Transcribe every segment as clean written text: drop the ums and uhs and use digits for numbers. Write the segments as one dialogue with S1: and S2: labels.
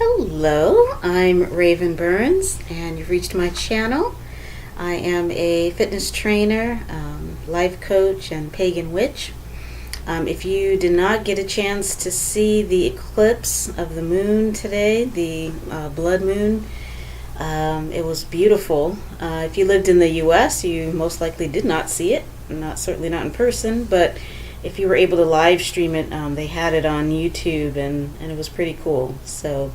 S1: Hello, I'm Raven Burns, and you've reached my channel. I am a fitness trainer, life coach, and pagan witch. If you did not get a chance to see the eclipse of the moon today, the blood moon, it was beautiful. If you lived in the U.S., you most likely did not see it, certainly not in person, but if you were able to live stream it, they had it on YouTube, and it was pretty cool. So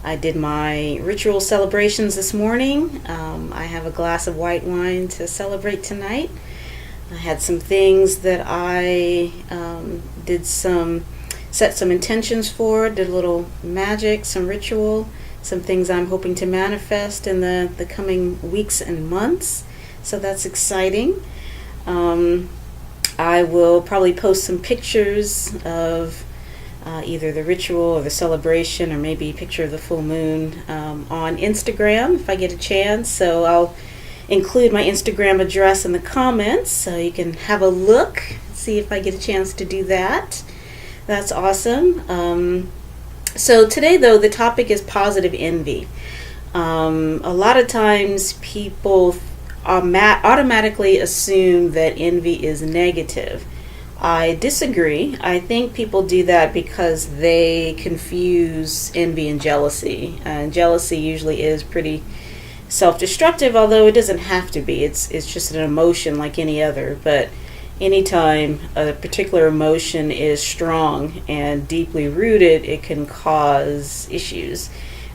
S1: I did my ritual celebrations this morning. I have a glass of white wine to celebrate tonight. I had some things that I set some intentions for, did a little magic, some ritual, some things I'm hoping to manifest in the coming weeks and months. So that's exciting. I will probably post some pictures of either the ritual or the celebration, or maybe a picture of the full moon on Instagram if I get a chance. So I'll include my Instagram address in the comments so you can have a look, see if I get a chance to do that. That's awesome. So today, though, the topic is positive envy. A lot of times people automatically assume that envy is negative. I disagree. I think people do that because they confuse envy and jealousy. And jealousy usually is pretty self-destructive, although it doesn't have to be. It's just an emotion like any other. But anytime a particular emotion is strong and deeply rooted, it can cause issues.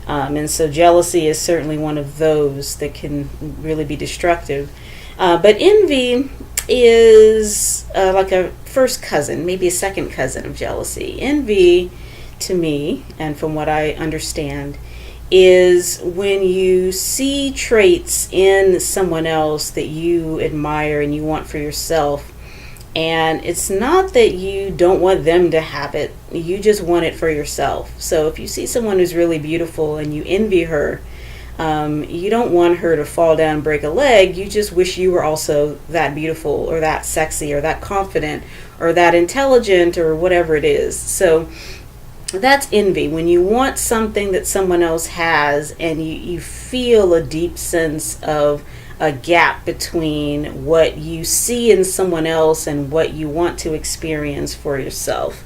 S1: And so jealousy is certainly one of those that can really be destructive. But envy is like a first cousin, maybe a second cousin of jealousy. Envy, to me, and from what I understand, is when you see traits in someone else that you admire and you want for yourself. And it's not that you don't want them to have it, you just want it for yourself. So if you see someone who's really beautiful and you envy her, you don't want her to fall down and break a leg, you just wish you were also that beautiful or that sexy or that confident or that intelligent or whatever it is. So that's envy, when you want something that someone else has and you feel a deep sense of a gap between what you see in someone else and what you want to experience for yourself.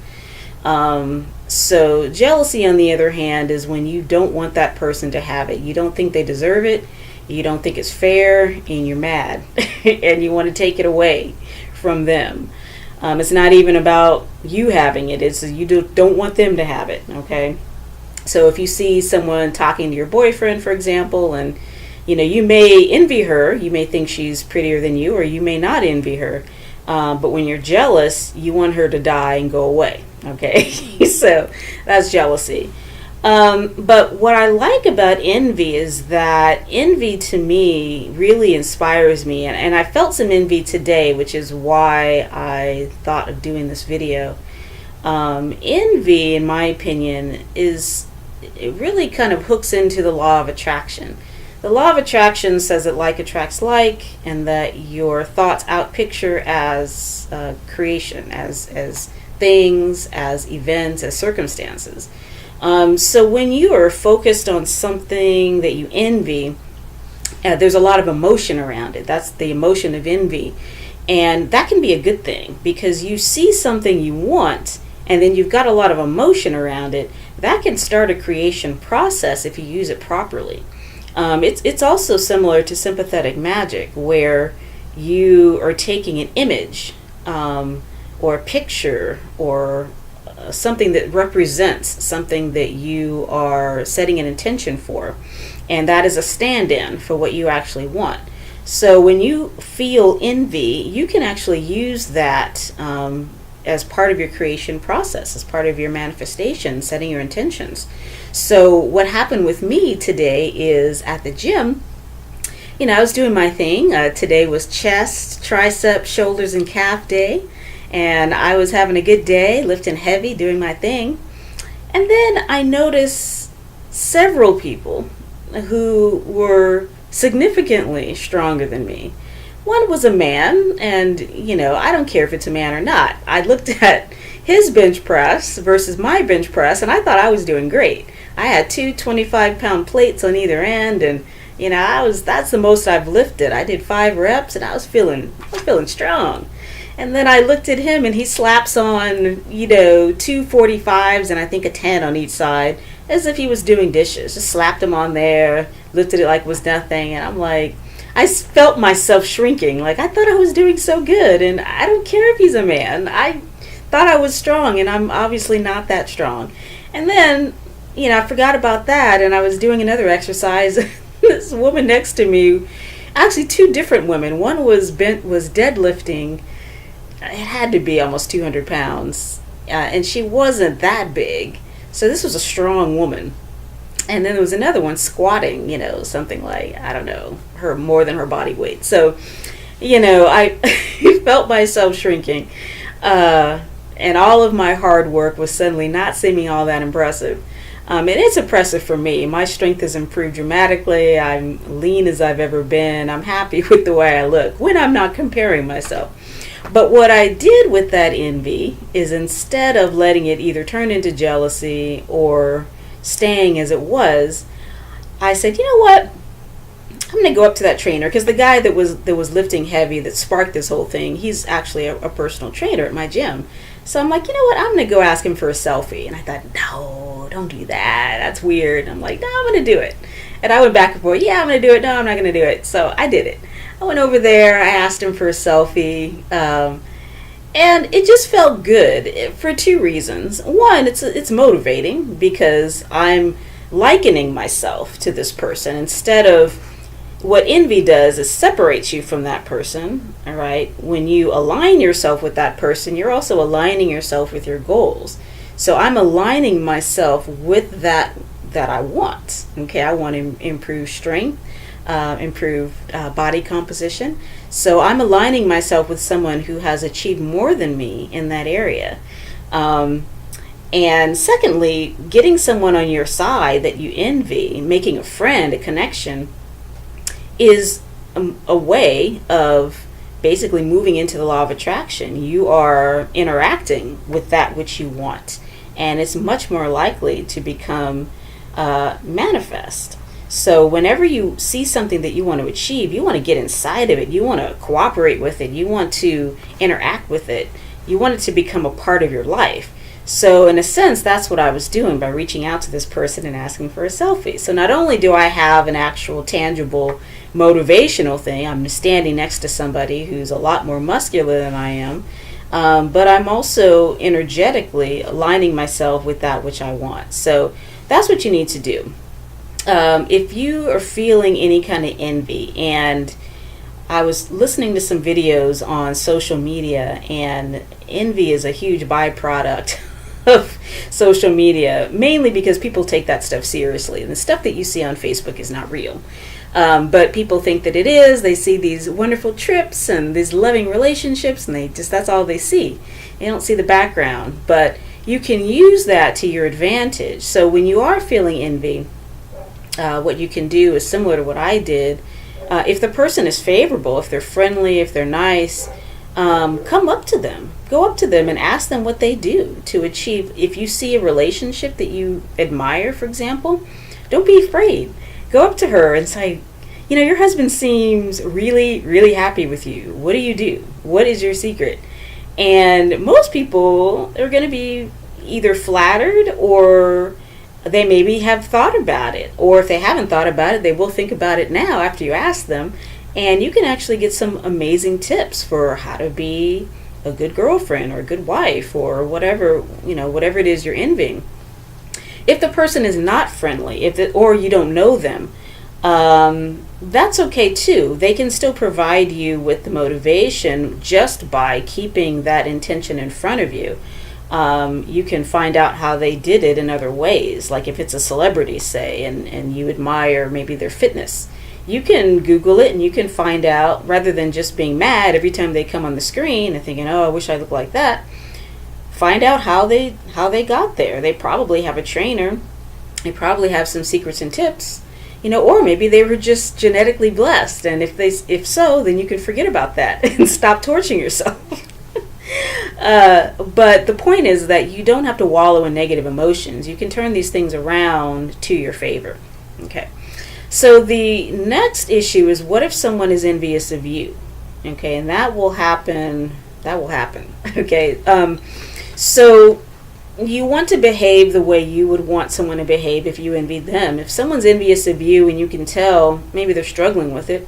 S1: So jealousy, on the other hand, is when you don't want that person to have it. You don't think they deserve it. You don't think it's fair, and you're mad and you want to take it away from them. It's not even about you having it. It's you don't want them to have it. Okay. So if you see someone talking to your boyfriend, for example, and you may envy her, you may think she's prettier than you, or you may not envy her. But when you're jealous, you want her to die and go away. Okay, so that's jealousy. But what I like about envy is that envy to me really inspires me. And I felt some envy today, which is why I thought of doing this video. Envy, in my opinion, it really kind of hooks into the law of attraction. The law of attraction says that like attracts like, and that your thoughts outpicture as creation, as things, as events, as circumstances. So when you are focused on something that you envy, there's a lot of emotion around it. That's the emotion of envy. And that can be a good thing, because you see something you want, and then you've got a lot of emotion around it. That can start a creation process if you use it properly. It's also similar to sympathetic magic, where you are taking an image or a picture or something that represents something that you are setting an intention for, and that is a stand-in for what you actually want. So when you feel envy, you can actually use that as part of your creation process, as part of your manifestation, setting your intentions. So what happened with me today is at the gym, I was doing my thing. Today was chest, tricep, shoulders, and calf day. And I was having a good day, lifting heavy, doing my thing. And then I noticed several people who were significantly stronger than me. One was a man, and I don't care if it's a man or not. I looked at his bench press versus my bench press, and I thought I was doing great. I had two 25-pound plates on either end, and that's the most I've lifted. I did 5 reps, and I was feeling strong. And then I looked at him, and he slaps on, 2 45s and I think a 10 on each side, as if he was doing dishes. Just slapped them on there, looked at it like it was nothing, and I'm like, I felt myself shrinking. Like, I thought I was doing so good, and I don't care if he's a man. I thought I was strong, and I'm obviously not that strong. And then, I forgot about that, and I was doing another exercise. This woman next to me, actually 2 different women. One was deadlifting. It had to be almost 200 pounds, and she wasn't that big. So this was a strong woman. And then there was another one squatting, something like, I don't know, her more than her body weight. So, I felt myself shrinking. And all of my hard work was suddenly not seeming all that impressive. And it's impressive for me. My strength has improved dramatically. I'm lean as I've ever been. I'm happy with the way I look when I'm not comparing myself. But what I did with that envy is, instead of letting it either turn into jealousy or staying as it was, I said, you know what? I'm going to go up to that trainer, because the guy that was lifting heavy, that sparked this whole thing, he's actually a personal trainer at my gym. So I'm like, you know what? I'm going to go ask him for a selfie. And I thought, no, don't do that. That's weird. I'm like, no, I'm going to do it. And I went back and forth. Yeah, I'm going to do it. No, I'm not going to do it. So I did it. I went over there. I asked him for a selfie. And it just felt good for 2 reasons. One, it's motivating, because I'm likening myself to this person. Instead of, what envy does is separates you from that person, all right? When you align yourself with that person, you're also aligning yourself with your goals. So I'm aligning myself with that I want, okay? I want to improve strength, improve body composition. So I'm aligning myself with someone who has achieved more than me in that area. And secondly, getting someone on your side that you envy, making a friend, a connection, is a way of basically moving into the law of attraction. You are interacting with that which you want, and it's much more likely to become manifest. So whenever you see something that you want to achieve, you want to get inside of it. You want to cooperate with it. You want to interact with it. You want it to become a part of your life. So in a sense, that's what I was doing by reaching out to this person and asking for a selfie. So not only do I have an actual tangible motivational thing, I'm standing next to somebody who's a lot more muscular than I am, but I'm also energetically aligning myself with that which I want. So that's what you need to do. If you are feeling any kind of envy, and I was listening to some videos on social media, and envy is a huge byproduct of social media, mainly because people take that stuff seriously, and the stuff that you see on Facebook is not real. But people think that it is. They see these wonderful trips and these loving relationships, and that's all they see. They don't see the background. But you can use that to your advantage. So when you are feeling envy, what you can do is similar to what I did. If the person is favorable, if they're friendly, if they're nice, come up to them. Go up to them and ask them what they do to achieve. If you see a relationship that you admire, for example, don't be afraid. Go up to her and say, your husband seems really, really happy with you. What do you do? What is your secret? And most people are going to be either flattered, or they maybe have thought about it. Or if they haven't thought about it, they will think about it now after you ask them. And you can actually get some amazing tips for how to be a good girlfriend or a good wife, or whatever it is you're envying. If the person is not friendly, or you don't know them, that's okay too. They can still provide you with the motivation just by keeping that intention in front of you. You can find out how they did it in other ways. Like if it's a celebrity, say, and you admire maybe their fitness, you can Google it and you can find out, rather than just being mad every time they come on the screen and thinking, oh, I wish I looked like that. Find out how they got there. They probably have a trainer. They probably have some secrets and tips, or maybe they were just genetically blessed. And if so, then you can forget about that and stop torturing yourself. But the point is that you don't have to wallow in negative emotions. You can turn these things around to your favor. Okay. So the next issue is, what if someone is envious of you? Okay, and that will happen. That will happen. Okay. So you want to behave the way you would want someone to behave if you envy them. If someone's envious of you and you can tell maybe they're struggling with it,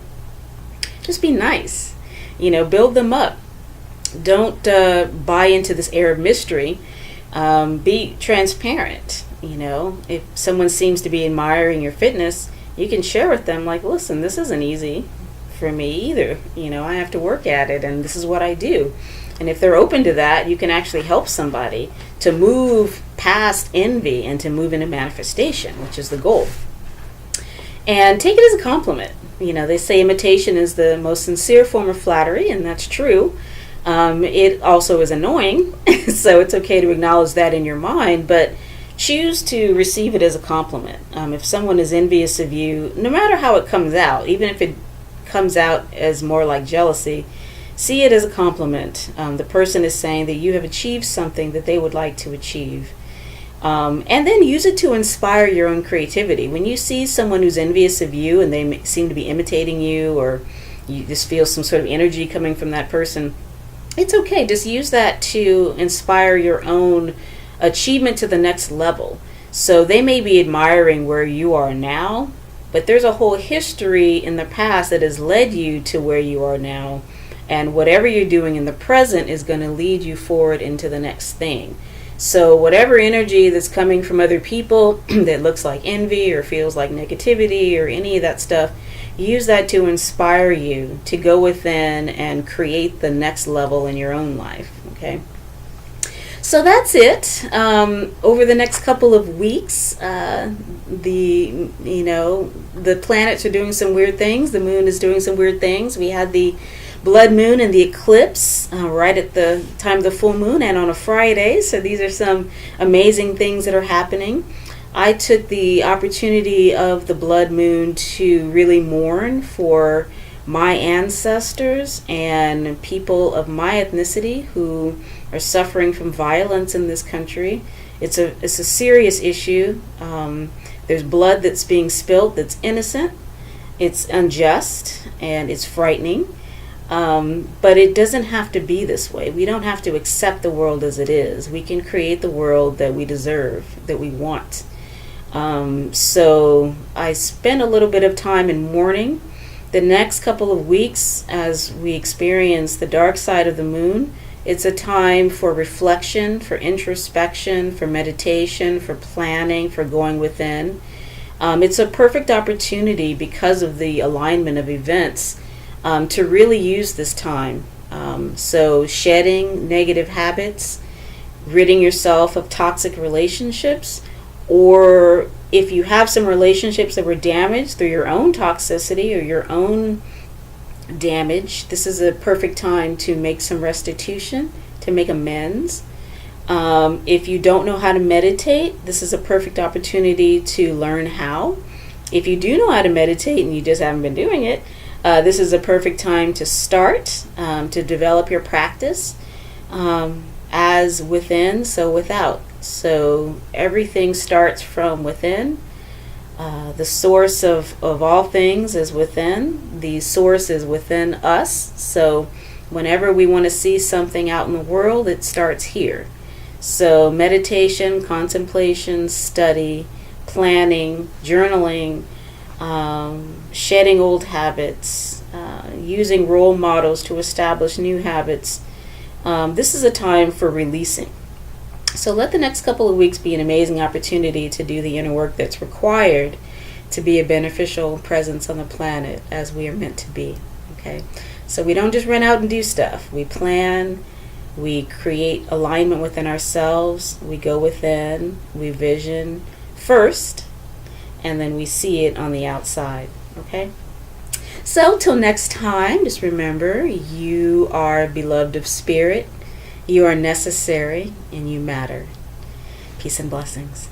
S1: just be nice. Build them up. Don't buy into this air of mystery. Be transparent. If someone seems to be admiring your fitness, you can share with them, like, listen, this isn't easy for me either. I have to work at it, and this is what I do. And if they're open to that, you can actually help somebody to move past envy and to move into manifestation, which is the goal. And take it as a compliment. They say imitation is the most sincere form of flattery, and that's true. It also is annoying, so it's okay to acknowledge that in your mind, but choose to receive it as a compliment. If someone is envious of you, no matter how it comes out, even if it comes out as more like jealousy, see it as a compliment. The person is saying that you have achieved something that they would like to achieve. And then use it to inspire your own creativity. When you see someone who's envious of you and they seem to be imitating you, or you just feel some sort of energy coming from that person, it's okay. Just use that to inspire your own achievement to the next level. So they may be admiring where you are now, but there's a whole history in the past that has led you to where you are now. And whatever you're doing in the present is going to lead you forward into the next thing. So whatever energy that's coming from other people that looks like envy or feels like negativity or any of that stuff, use that to inspire you to go within and create the next level in your own life. Okay. So that's it. Over the next couple of weeks, the planets are doing some weird things. The moon is doing some weird things. We had the blood moon and the eclipse right at the time of the full moon and on a Friday. So these are some amazing things that are happening. I took the opportunity of the blood moon to really mourn for my ancestors and people of my ethnicity who are suffering from violence in this country. It's a serious issue. There's blood that's being spilt that's innocent. It's unjust and it's frightening. But it doesn't have to be this way. We don't have to accept the world as it is. We can create the world that we deserve, that we want. So I spent a little bit of time in mourning. The next couple of weeks, as we experience the dark side of the moon, it's a time for reflection, for introspection, for meditation, for planning, for going within. It's a perfect opportunity because of the alignment of events to really use this time. So shedding negative habits, ridding yourself of toxic relationships, or if you have some relationships that were damaged through your own toxicity or your own damage, this is a perfect time to make some restitution, to make amends. If you don't know how to meditate, this is a perfect opportunity to learn how. If you do know how to meditate and you just haven't been doing it, this is a perfect time to start, to develop your practice as within, so without. So everything starts from within. The source of all things is within. The source is within us. So whenever we want to see something out in the world, it starts here. So meditation, contemplation, study, planning, journaling, shedding old habits, using role models to establish new habits. This is a time for releasing. So let the next couple of weeks be an amazing opportunity to do the inner work that's required to be a beneficial presence on the planet as we are meant to be. Okay, so we don't just run out and do stuff. We plan, we create alignment within ourselves, we go within, we vision first, and then we see it on the outside. Okay, so till next time, just remember, you are beloved of spirit. You are necessary and you matter. Peace and blessings.